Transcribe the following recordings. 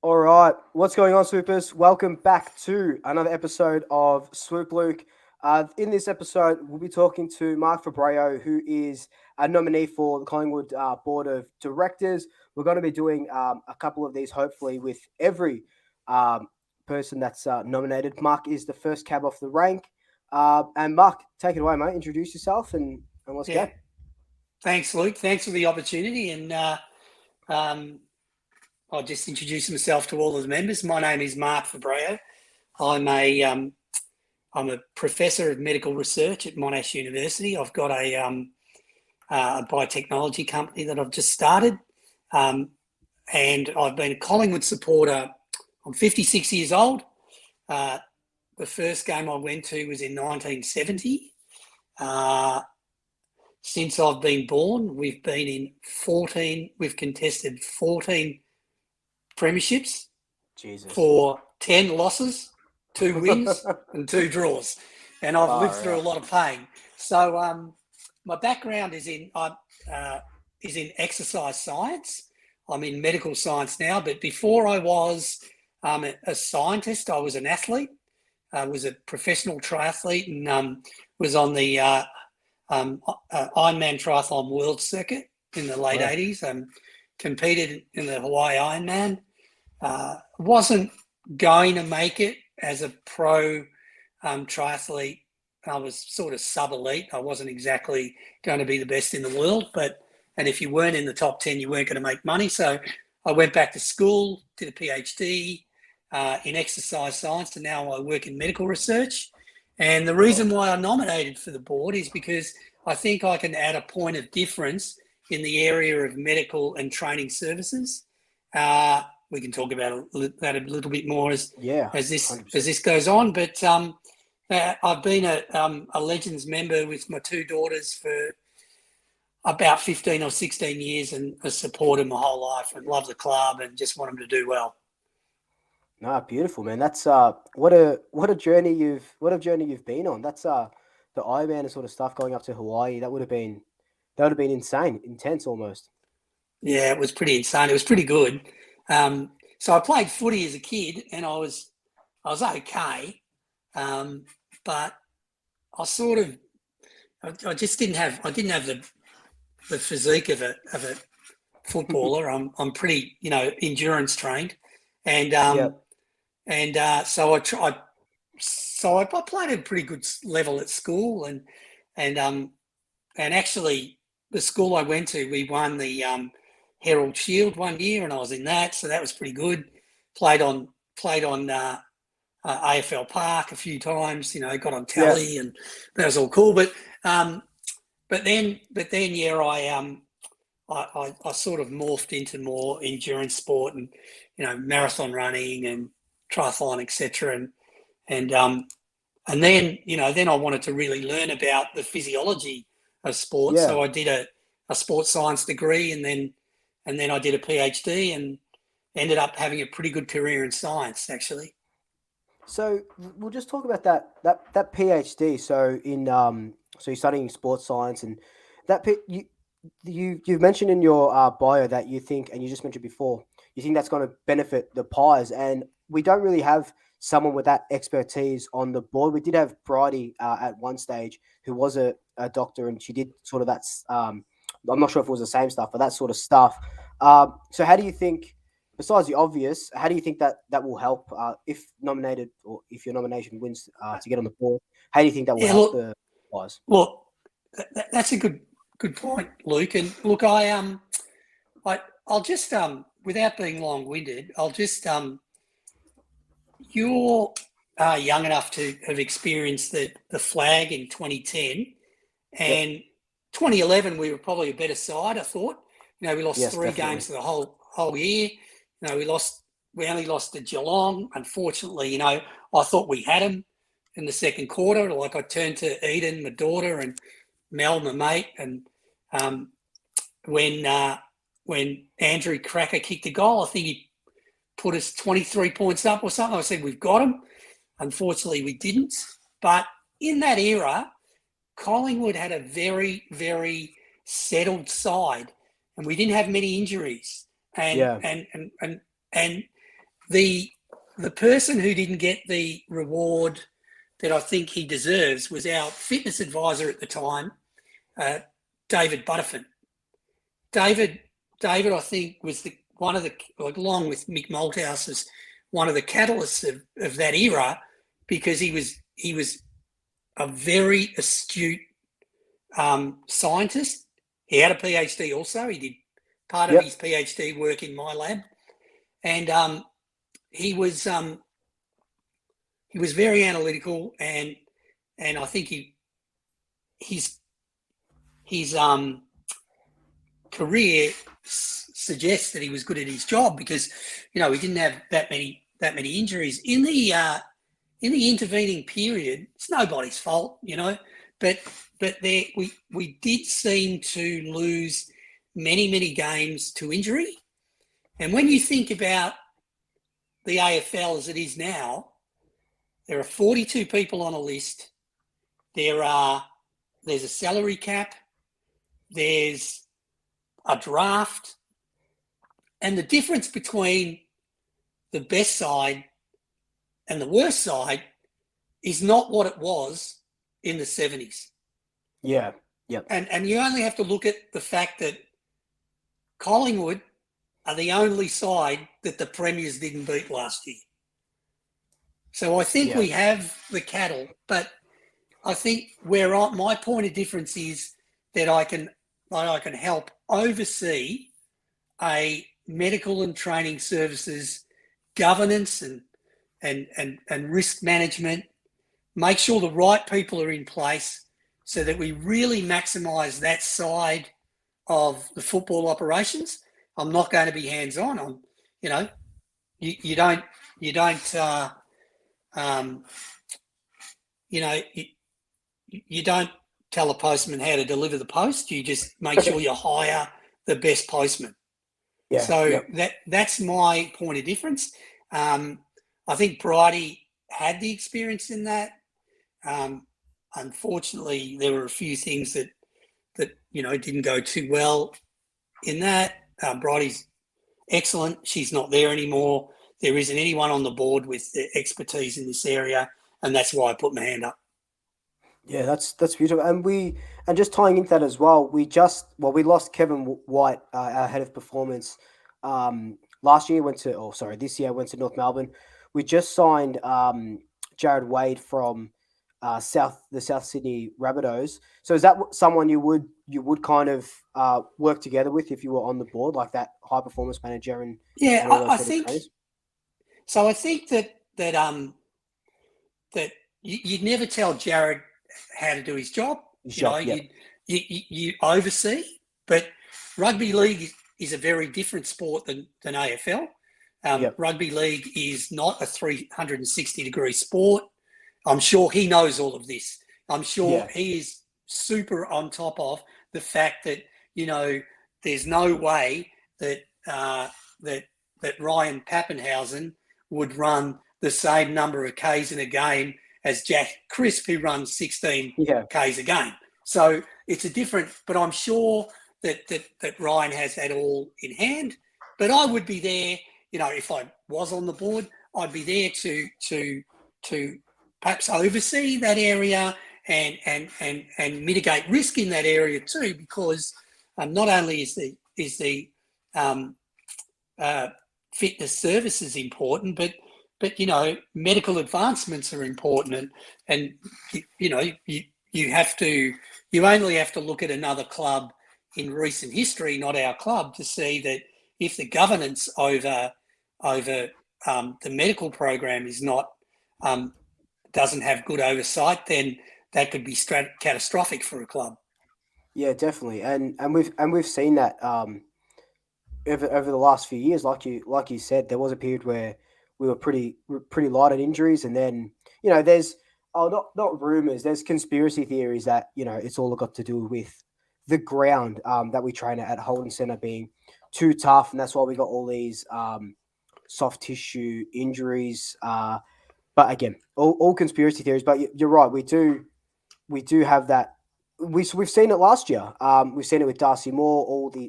All right, what's going on, Swoopers? Welcome back to another episode of Swoop Luke. In this episode, we'll be talking to Mark Febbraio, who is a nominee for the Collingwood Board of Directors. We're going to be doing a couple of these, hopefully, with every um, person that's nominated. Mark is the first cab off the rank. And Mark, take it away, mate. Introduce yourself and let's Yeah, go. thanks, Luke. Thanks for the opportunity. And um, I'll just introduce myself to all of the members. My name is Mark Febbraio. I'm a I'm a professor of medical research at Monash University. I've got a biotechnology company that I've just started, um, and I've been a Collingwood supporter. I'm 56 years old. Uh, the first game I went to was in 1970. Uh, Since I've been born, we've been in 14, we've contested 14 premierships Jesus. for 10 losses, 2 wins, and 2 draws. And I've lived Far through a out. lot of pain. So my background is in exercise science. I'm in medical science now, but before I was a scientist, I was an athlete. I was a professional triathlete and was on the Ironman Triathlon World Circuit in the late Wow. 80s and competed in the Hawaii Ironman. Wasn't going to make it as a pro triathlete. I was sort of sub-elite. I wasn't exactly going to be the best in the world, and if you weren't in the top 10, you weren't going to make money. So I went back to school, did a PhD in exercise science, and now I work in medical research. And the reason why I nominated for the board is because I think I can add a point of difference in the area of medical and training services. We can talk about that a little bit more Yeah, as this as 100%. this goes on. But I've been a Legends member with my two daughters for about 15 or 16 years and a supporter my whole life and love the club and just want them to do well. No, beautiful, man. That's what a journey you've been on. That's the Ironman and sort of stuff going up to Hawaii. That would have been insane, intense almost. Yeah, it was pretty insane. It was pretty good. So I played footy as a kid, and I was okay, um, but I sort of I just didn't have the physique of a footballer. I'm pretty endurance trained, and Yeah, so I tried. So I played at a pretty good level at school, and and actually the school I went to, we won the Herald Shield one year, and I was in that, so that was pretty good. Played on played on AFL Park a few times, got on yeah. tally, and that was all cool. Um, but then, yeah, I sort of morphed into more endurance sport and marathon running and triathlon, etc. And then I wanted to really learn about the physiology of sport. Yeah. So I did a sports science degree, and then I did a PhD and ended up having a pretty good career in science, actually. So we'll just talk about that PhD. So you're studying sports science and you've mentioned in your bio that you think, and you just mentioned before, you think that's going to benefit the Pies, and we don't really have someone with that expertise on the board. We did have Bridie at one stage, who was a doctor, and she did sort of I'm not sure if it was the same stuff, but that sort of stuff. So how do you think? Besides the obvious, how do you think that will help if nominated, or if your nomination wins to get on the board? How do you think that will Yeah, help look, the Pies? look, that's a good point, Luke. And look, I'll just without being long-winded, I'll just you're young enough to have experienced the flag in 2010, Yep. and 2011 we were probably a better side. I thought, we lost Yes, three games definitely. for the whole year. We only lost to Geelong. Unfortunately, I thought we had them in the second quarter. Like, I turned to Eden, my daughter, and Mel, my mate, and um, when when Andrew Cracker kicked a goal, I think he put us 23 points up or something. I said, we've got them. Unfortunately, we didn't. But in that era, Collingwood had a very, very settled side, and we didn't have many injuries. And Yeah. and and and and the person who didn't get the reward that I think he deserves was our fitness advisor at the time, David Butterfin. David, I think, was one of the, along with Mick Malthouse, as one of the catalysts of that era, because he was a very astute scientist. He had a PhD also. He did part of his PhD work in my lab, and he was very analytical, and I think his career suggests that he was good at his job, because he didn't have that many injuries in the intervening period. It's nobody's fault, but there we did seem to lose many games to injury. And when you think about the AFL as it is now, there are 42 people on a list. There's a salary cap. There's a draft. And the difference between the best side and the worst side is not what it was in the 70s. Yeah. Yep. And you only have to look at the fact that Collingwood are the only side that the Premiers didn't beat last year. So I think we have the cattle, but I think where my point of difference is that I can help oversee a medical and training services governance and risk management, make sure the right people are in place so that we really maximise that side of the football operations. I'm not going to be hands-on. You don't tell a postman how to deliver the post. You just make sure you hire the best postman. Yeah, so that's my point of difference. I think Bridie had the experience in that. Unfortunately, there were a few things that didn't go too well in that. Bridie's excellent. She's not there anymore. There isn't anyone on the board with the expertise in this area, and that's why I put my hand up. Yeah, that's beautiful. And just tying into that as well, we lost Kevin White, our head of performance. This year went to North Melbourne. We just signed Jared Wade from the South Sydney Rabbitohs. So is that someone you would kind of work together with if you were on the board, like that high performance manager? And I think so. I think that you'd never tell Jared how to do his job. You oversee, but rugby league is a very different sport than AFL. Rugby league is not a 360-degree sport. I'm sure he knows all of this. I'm sure he is super on top of the fact that there's no way that Ryan Pappenhausen would run the same number of Ks in a game as Jack Crisp, who runs 16 Ks a game. So it's a different, but I'm sure that Ryan has that all in hand. But I would be there, if I was on the board, I'd be there to perhaps oversee that area and mitigate risk in that area too, because not only is the fitness services important, but medical advancements are important, and you only have to look at another club in recent history, not our club, to see that if the governance over the medical program is not doesn't have good oversight, then that could be catastrophic for a club. Yeah, definitely, and we've seen that over the last few years. Like you said, there was a period where we were pretty light on injuries, and then there's not rumors, there's conspiracy theories that it's all got to do with the ground that we train at Holden Centre being too tough, and that's why we got all these soft tissue injuries. But again, all conspiracy theories. But you're right, we do have that. We've seen it last year. We've seen it with Darcy Moore,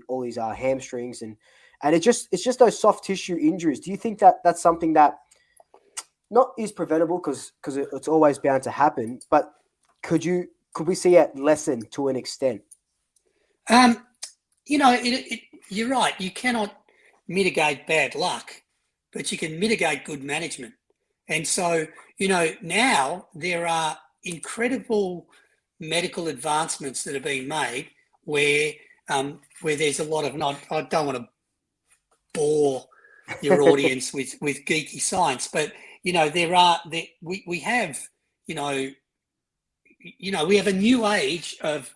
all these hamstrings, and and it's just those soft tissue injuries. Do you think that that's something that not is preventable because it's always bound to happen, but could we see it lessen to an extent? You're right. You cannot mitigate bad luck, but you can mitigate good management. And so, now there are incredible medical advancements that are being made where there's a lot of I don't want to bore your audience with geeky science, but we have we have a new age of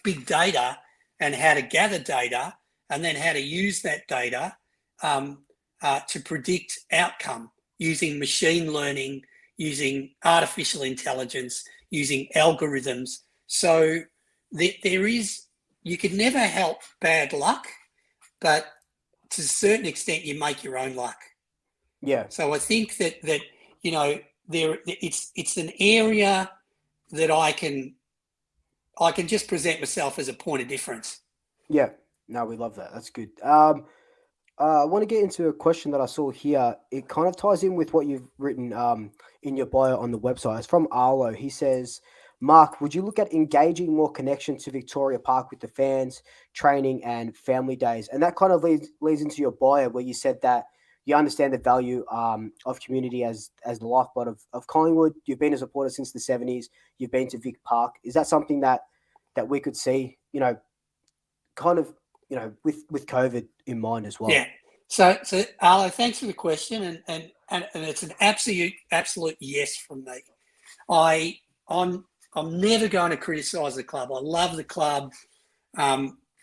big data and how to gather data and then how to use that data to predict outcome using machine learning, using artificial intelligence, using algorithms. So you could never help bad luck, but to a certain extent, you make your own luck. Yeah. So I think that it's an area that I can just present myself as a point of difference. Yeah. No, we love that. That's good. I want to get into a question that I saw here. It kind of ties in with what you've written in your bio on the website. It's from Arlo. He says, Mark, would you look at engaging more connection to Victoria Park with the fans, training and family days? And that kind of leads into your bio where you said that you understand the value of community as the lifeblood of Collingwood. You've been a supporter since the 70s. You've been to Vic Park. Is that something that we could see, kind of, with COVID in mind as well? Yeah. So Arlo, thanks for the question, and it's an absolute yes from me. I'm never going to criticise the club. I love the club.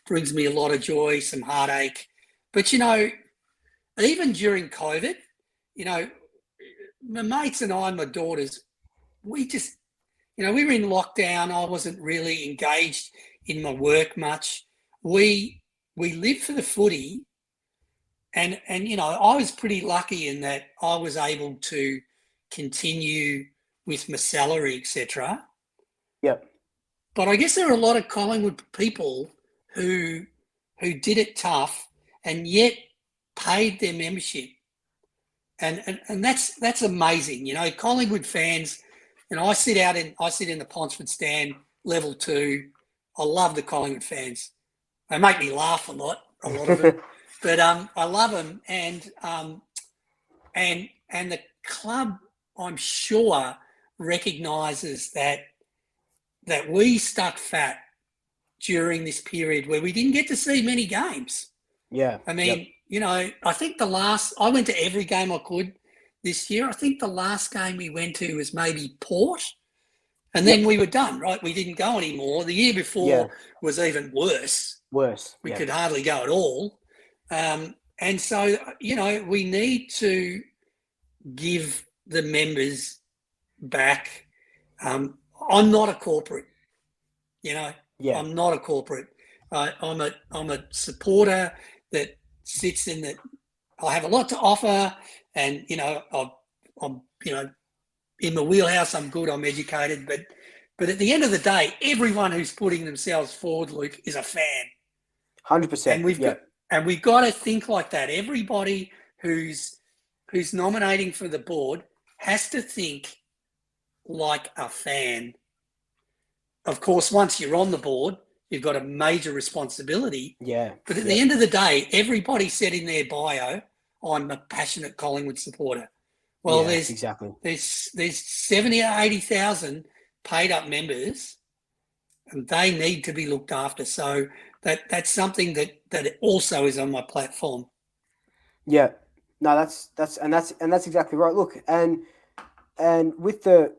Brings me a lot of joy, some heartache, but even during COVID, my mates and I, my daughters, we just, we were in lockdown. I wasn't really engaged in my work much. We lived for the footy, and I was pretty lucky in that I was able to continue with my salary, etc. Yep. But I guess there are a lot of Collingwood people who did it tough and yet paid their membership, and that's amazing. Collingwood fans. I sit in the Ponsford stand, level 2. I love the Collingwood fans. They make me laugh a lot of them, but I love them, and the club, I'm sure, recognises that we stuck fat during this period where we didn't get to see many games. Yeah. I mean, I think I went to every game I could this year. I think the last game we went to was maybe Port, and then we were done, right? We didn't go anymore. The year before was even worse. We could hardly go at all. And so, we need to give the members back. I'm not a corporate, I'm not a corporate. I'm a supporter that sits in that. I have a lot to offer, and I'm in the wheelhouse. I'm good. I'm educated, but at the end of the day, everyone who's putting themselves forward, Luke, is a fan. 100%. And we've got to think like that. Everybody who's nominating for the board has to think like a fan. Of course, once you're on the board, you've got a major responsibility. Yeah. But at the end of the day, everybody said in their bio, I'm a passionate Collingwood supporter. Well, there's 70 or 80,000 paid up members, and they need to be looked after. So that's something that also is on my platform. Yeah. No, that's exactly right. Look, and with the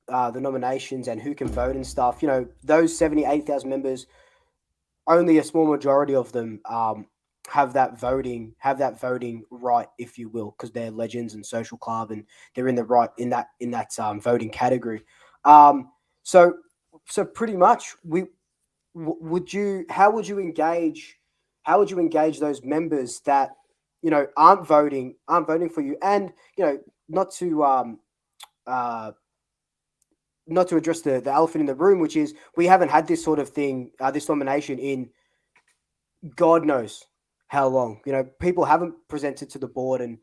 nominations and who can vote and stuff, those 78,000 members, only a small majority of them have that voting right, if you will, because they're legends and social club, and they're in that voting category. So pretty much, how would you engage those members that aren't voting for you, and not to address the elephant in the room, which is we haven't had this sort of thing, this nomination in God knows how long? People haven't presented to the board, and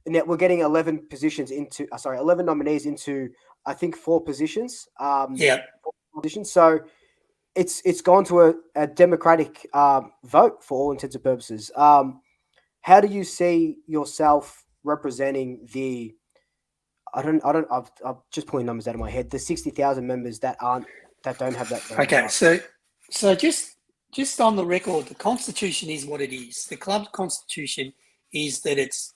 now we're getting 11 nominees into, I think, 4 positions. Yeah. So it's gone to a democratic vote for all intents and purposes. How do you see yourself representing the? I'm just pulling numbers out of my head. The 60,000 members that don't have that voting Okay. right. So just on the record, the Constitution is what it is. The club constitution is that it's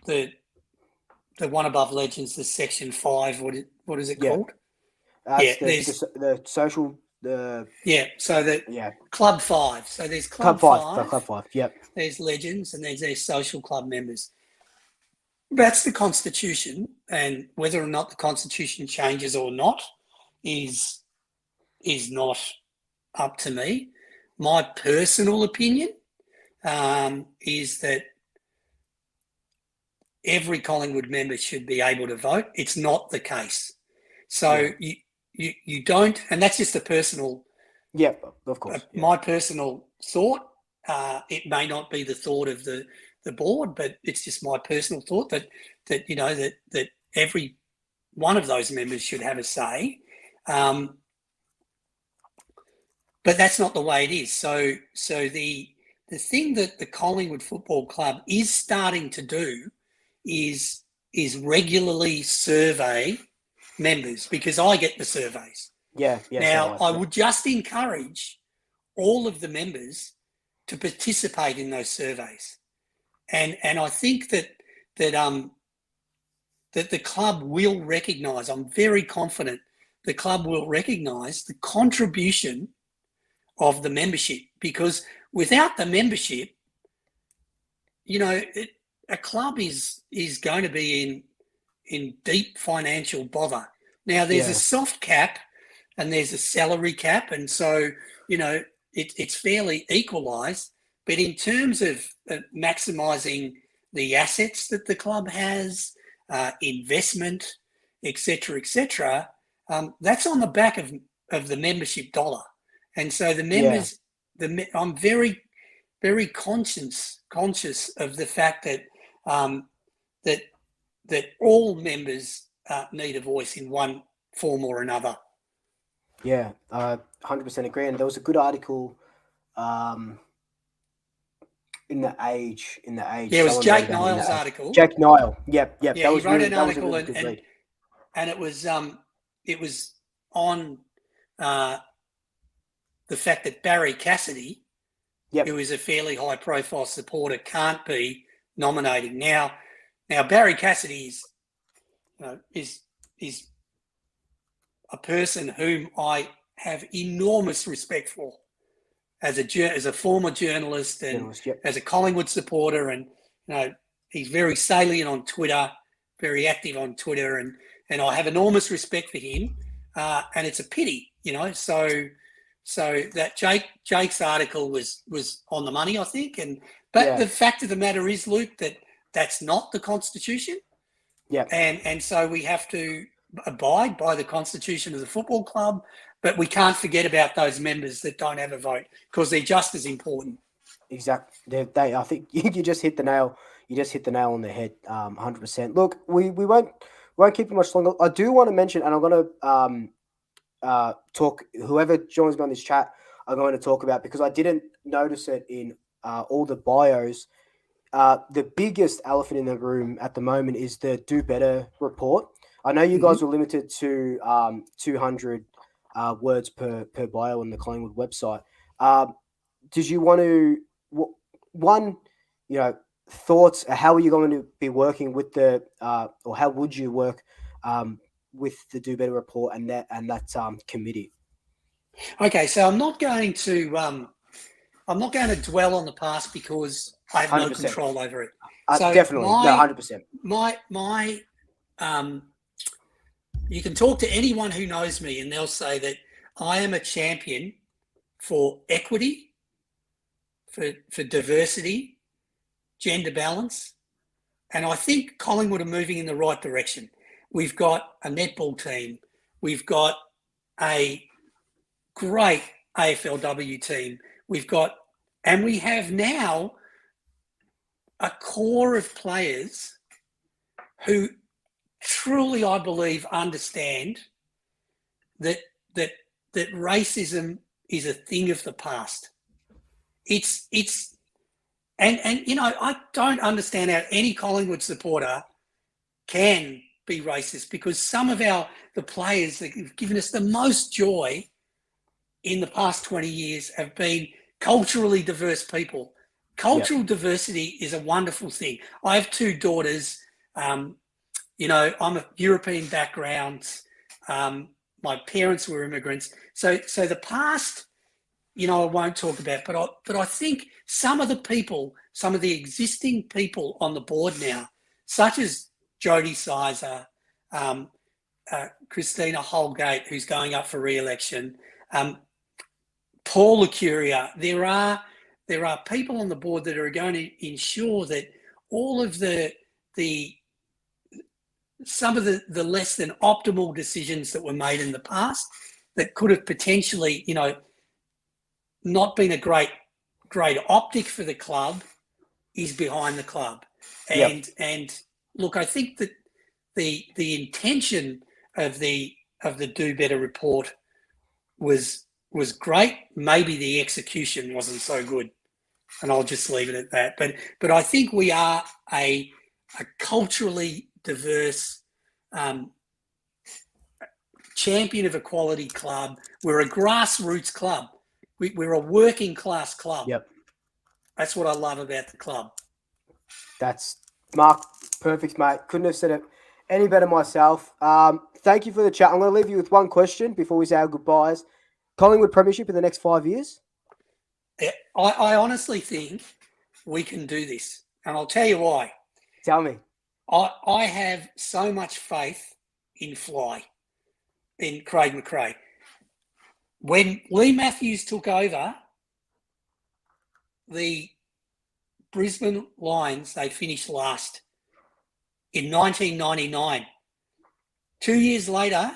the one above legends, the Section 5. What is it called? That's There's the social So the Club 5. So there's Club 5. The Club 5. Yep. There's legends and there's their social club members. That's the Constitution, and whether or not the Constitution changes or not is not up to me. My personal opinion is that every Collingwood member should be able to vote. It's not the case. So you don't, and that's just a personal. Yeah, of course. My personal thought. It may not be the thought of the board, but it's just my personal thought that every one of those members should have a say. But that's not the way it is. So the thing that the Collingwood Football Club is starting to do is regularly survey members, because I get the surveys. Yeah. Now, I would just encourage all of the members to participate in those surveys, and I think that the club will recognise. I'm very confident the club will recognise the contribution of the membership, because without the membership, a club is going to be in deep financial bother. Now, there's a soft cap and there's a salary cap, and so it's fairly equalised. But in terms of maximising the assets that the club has, investment, etc., that's on the back of the membership dollar. And so the members, I'm very, very conscious of the fact that that all members need a voice in one form or another. Yeah, 100% agree. And there was a good article in the Age. Yeah, it was Jake Niles' article. Jake Niles. Yep. Yeah, that he was wrote really, an article, and it was on the fact that Barry Cassidy, who is a fairly high-profile supporter, can't be nominating. Now Barry Cassidy is a person whom I have enormous respect for as a former journalist and as a Collingwood supporter, and he's very salient on Twitter, very active on Twitter, and I have enormous respect for him, and it's a pity, So that Jake's article was on the money, I think, but the fact of the matter is, Luke, that's not the Constitution. Yeah. And so we have to abide by the Constitution of the football club, but we can't forget about those members that don't have a vote, because they're just as important. Exactly. I think you just hit the nail. You just hit the nail on the head. 100%. Look, we won't keep you much longer. I do want to mention, and I'm going to talk. Whoever joins me on this chat, I'm going to talk about, because I didn't notice it in all the bios. The biggest elephant in the room at the moment is the Do Better report. I know you guys were limited to 200 words per bio on the Collingwood website. Did you want to thoughts? How are you going to be working with or how would you work with the Do Better report and that committee? Okay, so I'm not going to dwell on the past, because I have 100%. No control over it. So definitely, 100%. You can talk to anyone who knows me, and they'll say that I am a champion for equity, for diversity, gender balance, and I think Collingwood are moving in the right direction. We've got a netball team. We've got a great AFLW team. We have now a core of players who truly, I believe, understand that racism is a thing of the past. And I don't understand how any Collingwood supporter can be racist, because some of the players that have given us the most joy in the past 20 years have been culturally diverse people. Cultural diversity is a wonderful thing. I have two daughters. I'm a European background. My parents were immigrants. So the past, I won't talk about, but I think some of the existing people on the board now, such as Jodie Sizer, Christina Holgate, who's going up for re-election, Paul Lucuria, there are people on the board that are going to ensure that all of some of the less than optimal decisions that were made in the past that could have potentially, not been a great optic for the club is behind the club. And look, I think that the intention of the Do Better report was great. Maybe the execution wasn't so good, and I'll just leave it at that. But I think we are a culturally diverse champion of equality club. We're a grassroots club. We're a working class club. Yep. That's what I love about the club. That's Mark, perfect, mate. Couldn't have said it any better myself. Thank you for the chat. I'm going to leave you with one question before we say our goodbyes. Collingwood Premiership in the next 5 years? Yeah, I honestly think we can do this, and I'll tell you why. Tell me. I have so much faith in Craig McRae. When Lee Matthews took over, the Brisbane Lions, they finished last in 1999. 2 years later,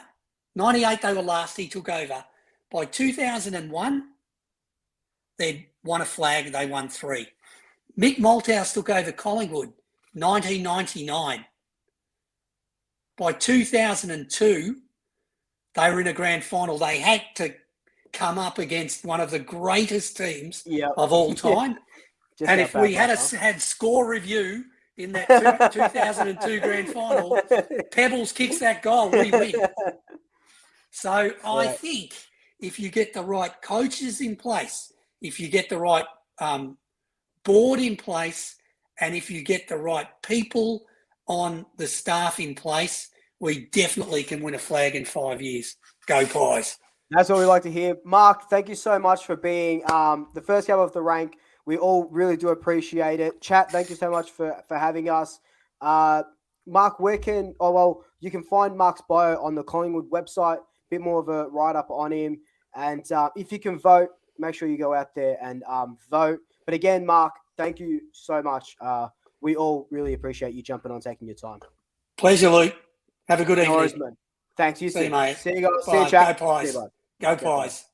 98 they were last, he took over. By 2001, they'd won a flag, they won 3. Mick Malthouse took over Collingwood, 1999. By 2002, they were in a grand final. They had to come up against one of the greatest teams of all time. And if we had score review in that 2002 grand final, Pebbles kicks that goal, we win. So I think if you get the right coaches in place, if you get the right board in place, and if you get the right people on the staff in place, we definitely can win a flag in 5 years. Go Pies. That's what we like to hear. Mark, thank you so much for being the first cab off the rank. We all really do appreciate it. Chat, thank you so much for having us. Mark, you can find Mark's bio on the Collingwood website, a bit more of a write-up on him. And if you can vote, make sure you go out there and vote. But again, Mark, thank you so much. We all really appreciate you jumping on, taking your time. Pleasure, Luke. Have a good evening. No worries, man. Thanks. You See you, mate. See you guys. Bye. See you, chat. Go Pies. See you, bud. Go Pies.